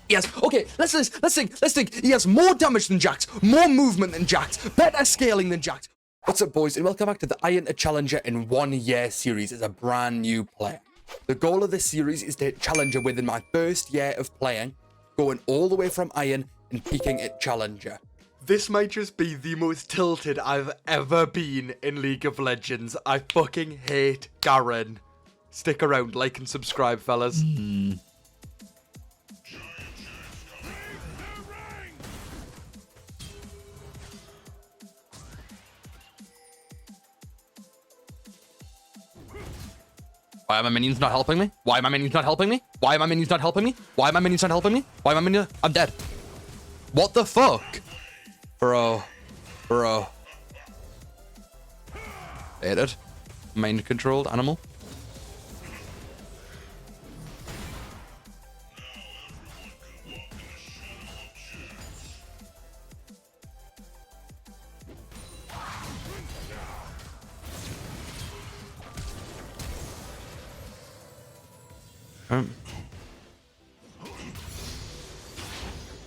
Yes. Okay, let's think. He has more damage than Jax, more movement than Jax, better scaling than Jax. What's up, boys, and welcome back to the Iron to Challenger in 1 year series as a brand new player. The goal of this series is to hit Challenger within my first year of playing, going all the way from Iron and peaking at Challenger. This might just be the most tilted I've ever been in League of Legends. I fucking hate Garen. Stick around, like and subscribe, fellas. Why are my minions not helping me? Why are my minions not helping me? Why are my minions not helping me? Why are my minions not helping me? Why am I minions? I'm dead. What the fuck? Bro. Hated. Mind controlled animal.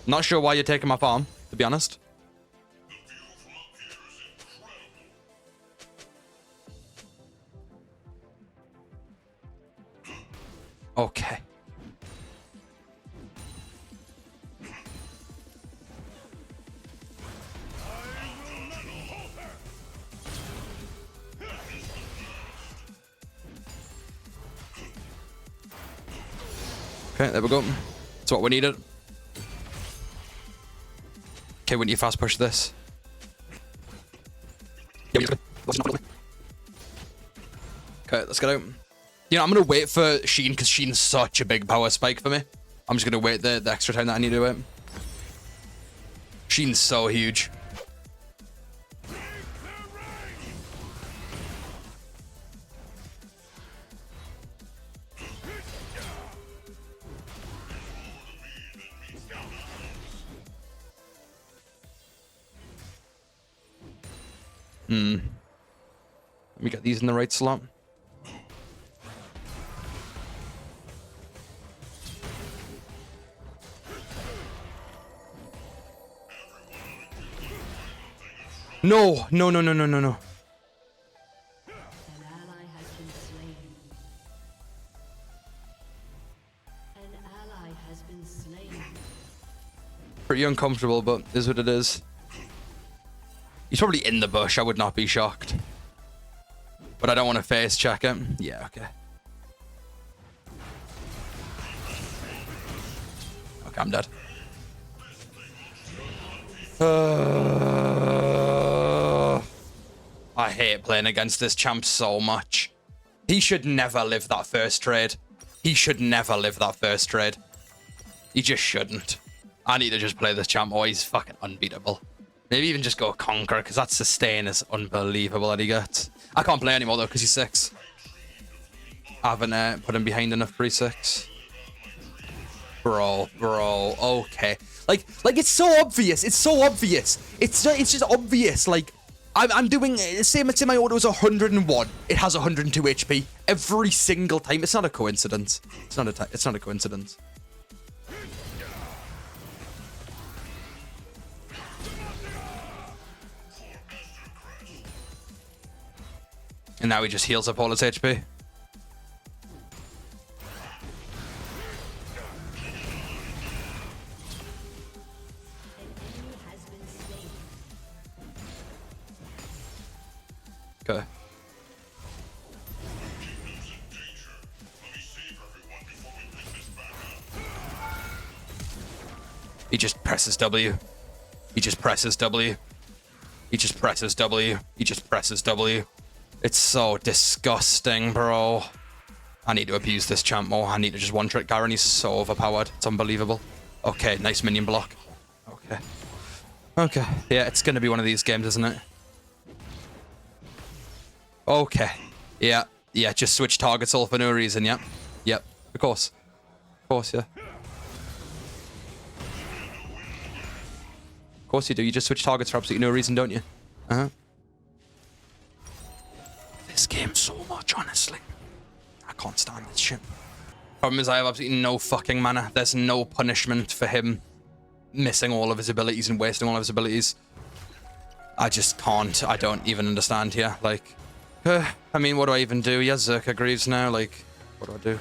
Not sure why you're taking my farm, to be honest. Okay. Okay, there we go. That's what we needed. Okay, we need to fast push this. Okay, let's get out. You know, I'm going to wait for Sheen because Sheen's such a big power spike for me. I'm just going to wait the extra time that I need to wait. Sheen's so huge. Let me get these in the right slot. No. An ally has been slain. An ally has been slain. Pretty uncomfortable, but is what it is. He's probably in the bush. I would not be shocked. But I don't want to face check him. Yeah, okay. Okay, I'm dead. I hate playing against this champ so much. He should never live that first trade. He should never live that first trade. He just shouldn't. I need to just play this champ. Oh, he's fucking unbeatable. Maybe even just go Conquer, because that sustain is unbelievable that he gets. I can't play anymore, though, because he's 6. I haven't put him behind enough pre-6. Bro, okay. Like, it's so obvious. It's so obvious. It's just obvious. Like, I'm doing, same as in my order was 101. It has 102 HP every single time. It's not a coincidence. It's not a coincidence. And now he just heals up all his HP. Okay. He just presses W. He just presses W. He just presses W. He just presses W. It's so disgusting, bro. I need to abuse this champ more. I need to just one-trick Garen. He's so overpowered. It's unbelievable. Okay, nice minion block. Okay. Okay. Yeah, it's going to be one of these games, isn't it? Okay. Yeah. Yeah, just switch targets all for no reason. Yep. Yep. Of course. Of course, yeah. Of course you do. You just switch targets for absolutely no reason, don't you? Uh-huh. This game so much, honestly. I can't stand this shit. Problem is I have absolutely no fucking mana. There's no punishment for him missing all of his abilities and wasting all of his abilities. I just can't. I don't even understand here. Like, I mean, what do I even do? He has Zerka Greaves now. Like, what do I do?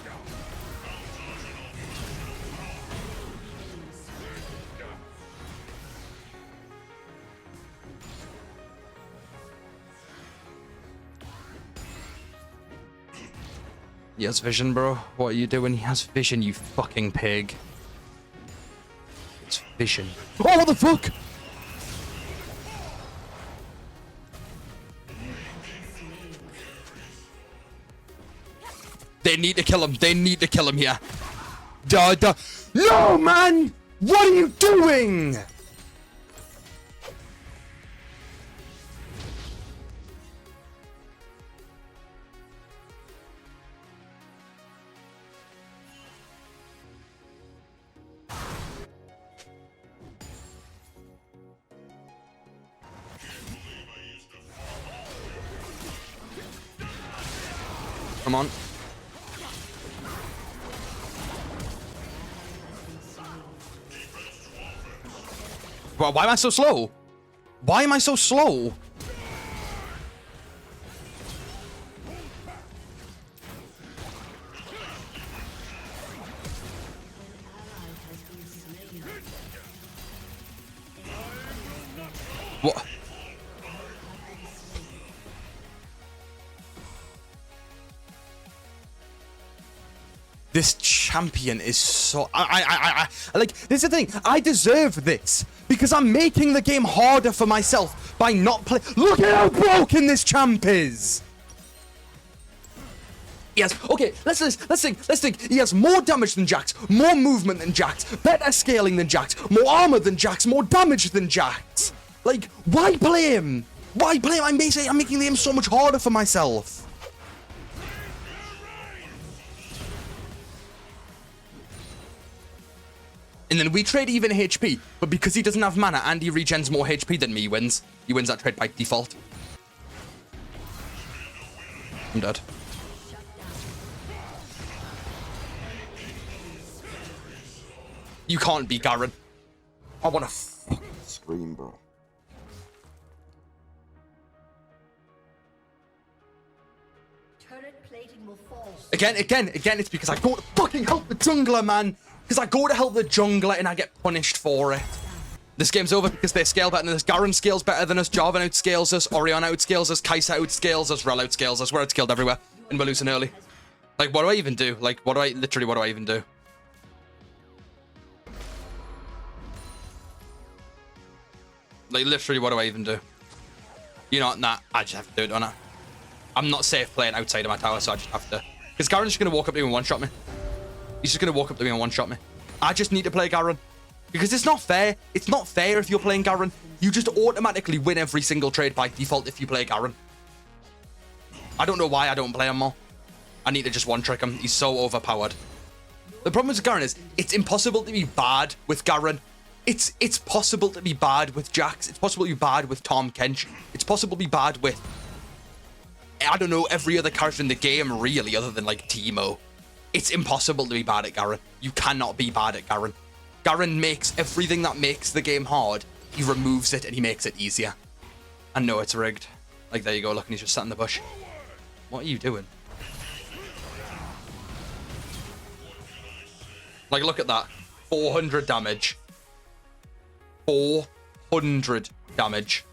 He has vision, bro. What are you doing? He has vision, you fucking pig. It's vision. Oh, what the fuck? They need to kill him. They need to kill him here. Duh. No, man! What are you doing? Come on. Well, why am I so slow? Why am I so slow? What? This champion is so... like, this is the thing. I deserve this because I'm making the game harder for myself by not play... Look at how broken this champ is! Yes, okay, let's think. He has more damage than Jax, more movement than Jax, better scaling than Jax, more armor than Jax, more damage than Jax. Like, why play him? Why play him? I'm making the game so much harder for myself. And then we trade even HP, but because he doesn't have mana and he regens more HP than me, he wins. He wins that trade by default. I'm dead. You can't be Garen. I wanna fucking scream, bro. Turret plating will fall. Again, it's because I go to fucking help the jungler, man. Because I go to help the jungler and I get punished for it. This game's over because they scale better than us. Garen scales better than us. Jarvan outscales us. Orianna outscales us. Kai'Sa outscales us. Rell outscales us. We're outscaled everywhere. And we're losing early. Like, what do I even do? Like, what do I even do? Like, literally, what do I even do? You know what? Nah, I just have to do it, don't I? I'm not safe playing outside of my tower, so I just have to. Because Garen's just going to walk up to me and one-shot me. He's just going to walk up to me and one-shot me. I just need to play Garen. Because it's not fair. It's not fair if you're playing Garen. You just automatically win every single trade by default if you play Garen. I don't know why I don't play him more. I need to just one-trick him. He's so overpowered. The problem with Garen is, it's impossible to be bad with Garen. It's possible to be bad with Jax. It's possible to be bad with Tahm Kench. It's possible to be bad with, I don't know, every other character in the game, really, other than, like, Teemo. It's impossible to be bad at Garen. You cannot be bad at Garen. Garen makes everything that makes the game hard, he removes it and he makes it easier. And no, it's rigged. Like, there you go, look, and he's just sat in the bush. What are you doing? Like, look at that. 400 damage. 400 damage.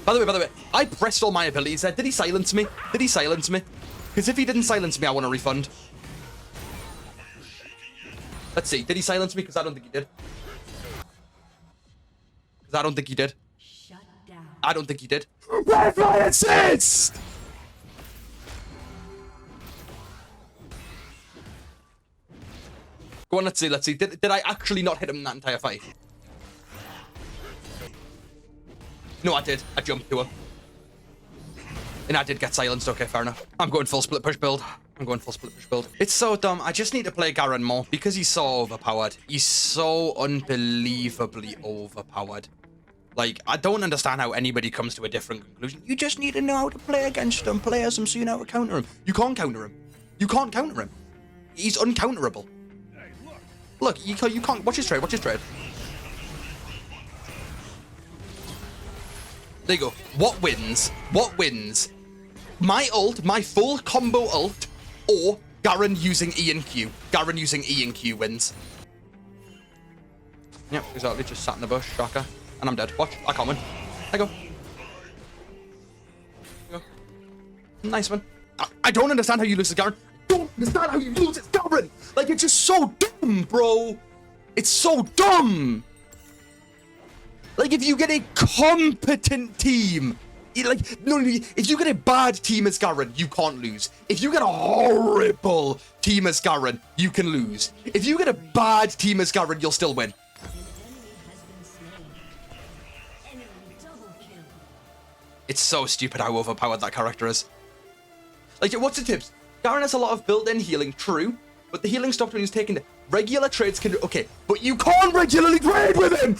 By the way, I pressed all my abilities there. Did he silence me? Did he silence me? Because if he didn't silence me, I want a refund. Let's see. Did he silence me? Because I don't think he did. Because I don't think he did. Shut down. I don't think he did. Where's my assist? Go on, let's see. Did I actually not hit him in that entire fight? No, I did. I jumped to him. And I did get silenced. Okay, fair enough. I'm going full split push build. It's so dumb. I just need to play Garen more because he's so overpowered. He's so unbelievably overpowered. Like, I don't understand how anybody comes to a different conclusion. You just need to know how to play against him, play as him so you know how to counter him. You can't counter him. You can't counter him. He's uncounterable. Look, you can't. Watch his trade, watch his trade. There you go. What wins? What wins? My ult, my full combo ult, or Garen using E and Q. Garen using E and Q wins. Yep, exactly. Just sat in the bush, shocker. And I'm dead. Watch, I can't win. I go. Nice one. I don't understand how you lose to Garen. I don't understand how you lose to Garen. Like, it's just so dumb, bro. It's so dumb. Like, if you get a competent team, if you get a bad team as Garen, you can't lose. If you get a horrible team as Garen, you can lose. If you get a bad team as Garen, you'll still win. It's so stupid how overpowered that character is. Like, what's the tips? Garen has a lot of built-in healing, true, but the healing stopped when he was taking regular trades can do, okay, but you can't regularly trade with him!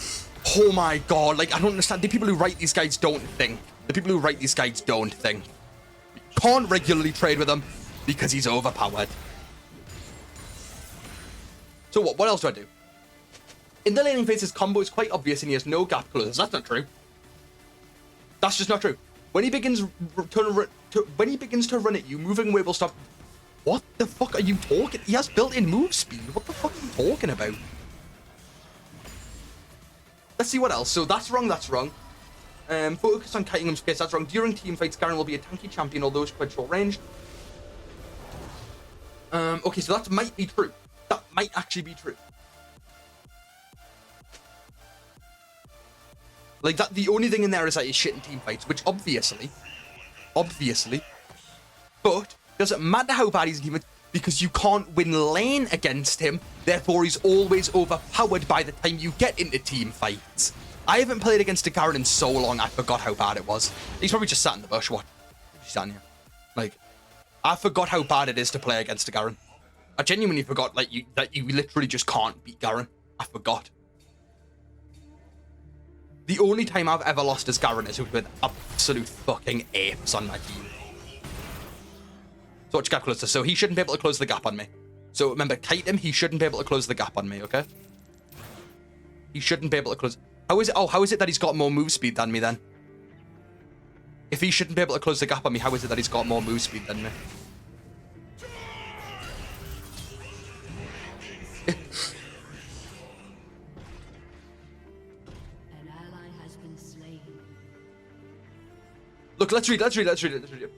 Oh my god, like, I don't understand. The people who write these guides don't think. The people who write these guides don't think. You can't regularly trade with him because he's overpowered. So what else do I do? In the laning phase, his combo is quite obvious and he has no gap closers. That's not true. That's just not true. When he begins to run at you, moving away will stop. What the fuck are you talking? He has built-in move speed. What the fuck are you talking about? Let's see what else. So that's wrong. That's wrong. Focus on kiting him space. That's wrong. During team fights, Garen will be a tanky champion, although it's quite short range. Okay, so that might be true. That might actually be true. Like, that, the only thing in there is that he's shit in team fights, which obviously, but doesn't matter how bad he's in team fights, because you can't win lane against him, therefore he's always overpowered by the time you get into team fights. I haven't played against a Garen in so long, I forgot how bad it was. He's probably just sat in the bush, what? He's standing here. Like, I forgot how bad it is to play against a Garen. I genuinely forgot, like, that you literally just can't beat Garen. I forgot. The only time I've ever lost as Garen is with absolute fucking apes on my team. So watch gap closer. So he shouldn't be able to close the gap on me. So remember, kite him, he shouldn't be able to close the gap on me, okay? He shouldn't be able to close. How is it? Oh, how is it that he's got more move speed than me then? If he shouldn't be able to close the gap on me, how is it that he's got more move speed than me? Look, let's read it.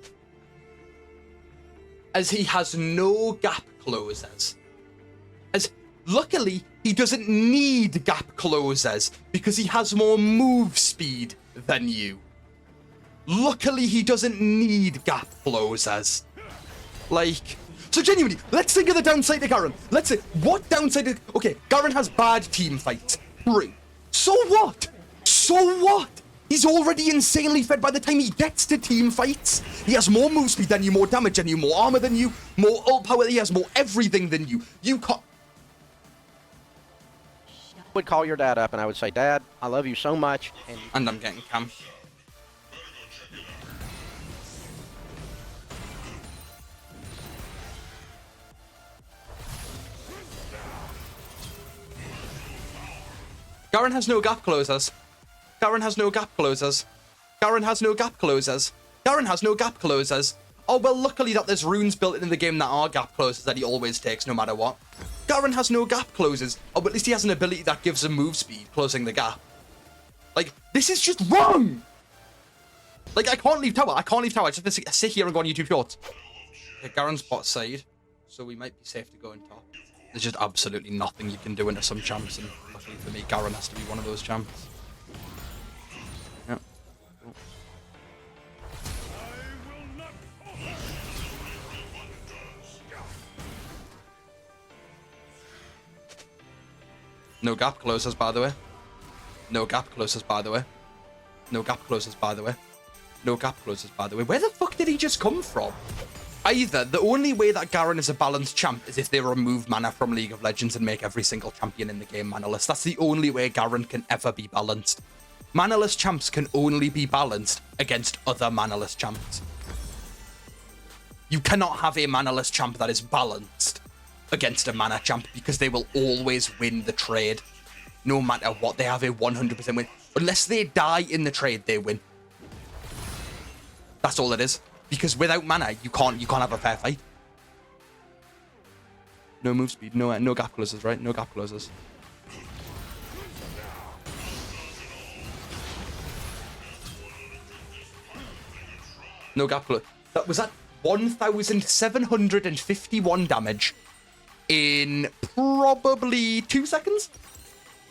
As he has no gap closers. As luckily, he doesn't need gap closers because he has more move speed than you. Luckily, he doesn't need gap closers. Like, so genuinely, let's think of the downside to Garen. Let's say, what downside is, okay, Garen has bad team fights. True. So what? So what? He's already insanely fed by the time he gets to team fights. He has more move speed than you, more damage than you, more armor than you, more ult power. He has more everything than you. You can't. I would call your dad up and I would say, Dad, I love you so much. And I'm getting cam. Garen has no gap closers. Garen has no gap closers. Garen has no gap closers. Garen has no gap closers. Oh, well, luckily that there's runes built in the game that are gap closers that he always takes no matter what. Garen has no gap closers. Oh, but at least he has an ability that gives him move speed, closing the gap. Like, this is just wrong! Like, I can't leave tower. I can't leave tower. I just have to sit here and go on YouTube Shorts. Okay, Garen's bot side, so we might be safe to go on top. There's just absolutely nothing you can do into some champs, and luckily for me, Garen has to be one of those champs. Yep. Cool. No gap closers, by the way. No gap closers, by the way. No gap closers, by the way. No gap closers, by the way. Where the fuck did he just come from? Either the only way that Garen is a balanced champ is if they remove mana from League of Legends and make every single champion in the game manaless. That's the only way Garen can ever be balanced. Manaless champs can only be balanced against other manaless champs. You cannot have a manaless champ that is balanced against a mana champ because they will always win the trade. No matter what, they have a 100% win. Unless they die in the trade, they win. That's all it is. Because without mana, you can't have a fair fight. No move speed, no gap closers, right? No gap closers. No gap close. Was that 1,751 damage in probably 2 seconds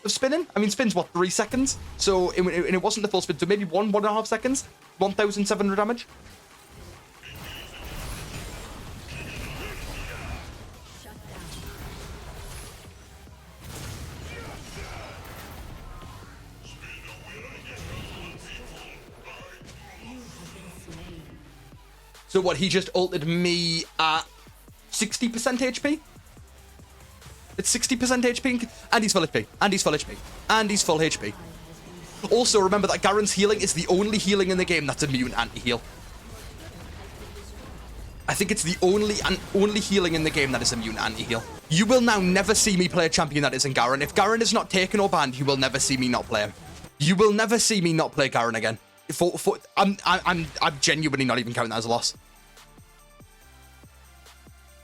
of spinning? I mean, spin's what, 3 seconds? So it wasn't the full spin, so maybe 1.5 seconds. 1,700 damage. So what, he just ulted me at 60% HP? It's 60% HP, and he's full HP, and he's full HP, and he's full HP. Also, remember that Garen's healing is the only healing in the game that's immune anti-heal. I think it's the only healing in the game that is immune anti-heal. You will now never see me play a champion that isn't Garen. If Garen is not taken or banned, you will never see me not play him. You will never see me not play Garen again. I'm genuinely not even counting that as a loss.